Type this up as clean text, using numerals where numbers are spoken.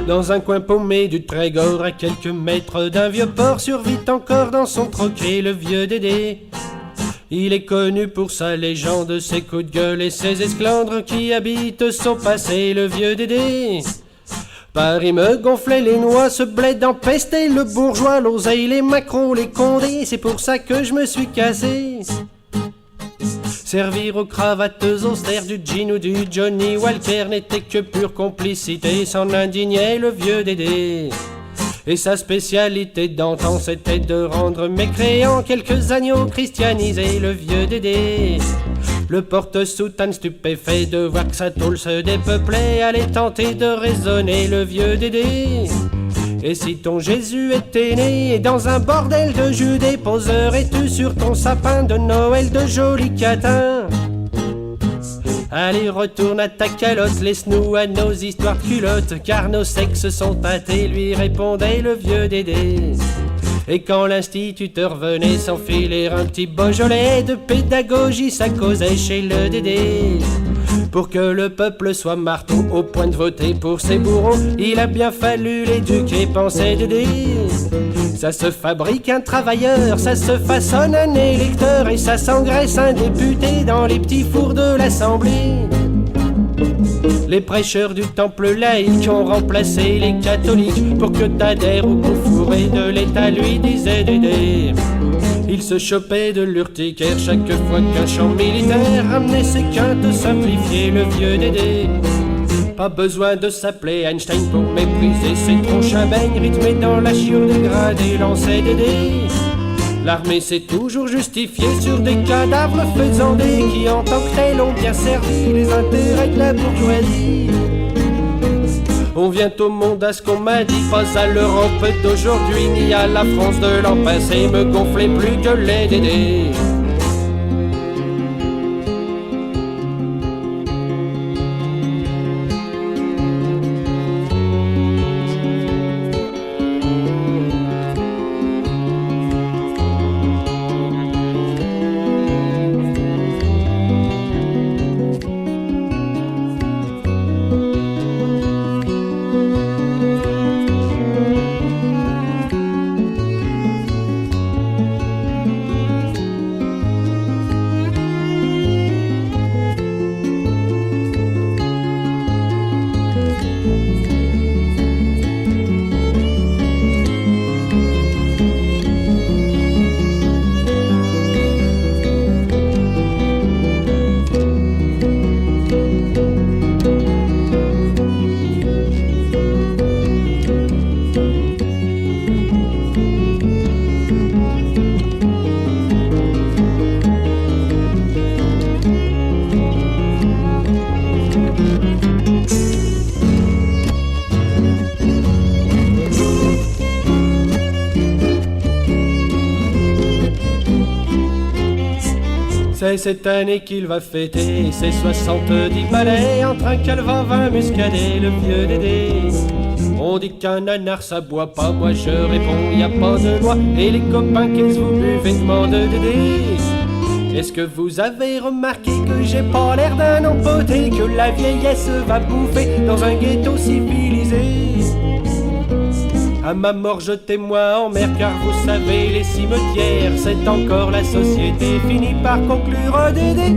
Dans un coin paumé du Trégor, à quelques mètres d'un vieux port, survit encore dans son troquet le vieux Dédé. Il est connu pour sa légende, ses coups de gueule et ses esclandres qui habitent son passé, le vieux Dédé. Paris me gonflait les noix, ce bled empestait le bourgeois, l'oseille, les macros, les condés, c'est pour ça que je me suis cassé. Servir aux cravateuses austères du jean ou du Johnny Walker n'était que pure complicité, s'en indignait le vieux Dédé. Et sa spécialité d'antan c'était de rendre mécréants quelques agneaux christianisés, le vieux Dédé. Le porte-soutane stupéfait de voir que sa tôle se dépeuplait allait tenter de raisonner le vieux Dédé. Et si ton Jésus était né dans un bordel de Judée, poserais-tu sur ton sapin de Noël de jolis catins? Allez, retourne à ta calotte, laisse-nous à nos histoires de culottes, car nos sexes sont tâtés, lui répondait le vieux Dédé. Et quand l'instituteur venait s'enfiler un petit Beaujolais de pédagogie, ça causait chez le Dédé. Pour que le peuple soit marteau au point de voter pour ses bourreaux, il a bien fallu l'éduquer, pensait Dédé. Ça se fabrique un travailleur, ça se façonne un électeur, et ça s'engraisse un député dans les petits fours de l'Assemblée. Les prêcheurs du temple laïque ont remplacé les catholiques pour que t'adhères au coup fourré de l'État, lui disait Dédé. Il se chopait de l'urticaire chaque fois qu'un champ militaire ramenait ses quintes simplifiées, le vieux Dédé. Pas besoin de s'appeler Einstein pour mépriser ses tronches à beigne rythmées dans la chiure dégradée, lançait Dédé. L'armée s'est toujours justifiée sur des cadavres faisandés qui en tant que tels ont bien servi les intérêts de la bourgeoisie. On vient au monde à ce qu'on m'a dit, pas à l'Europe d'aujourd'hui ni à la France de l'an passé, me gonflait plus que les Dédés. C'est cette année qu'il va fêter ses 70 balais entre un calva, 20 muscadet, le vieux Dédé. On dit qu'un nanar ça boit pas, moi je réponds y a pas de loi. Et les copains qu'est-ce vous buvez, demande Dédé. Est-ce que vous avez remarqué que j'ai pas l'air d'un empoté, que la vieillesse va bouffer dans un ghetto civilisé? À ma mort, jetez-moi en mer, car vous savez, les cimetières, c'est encore la société, finit par conclure un dédé.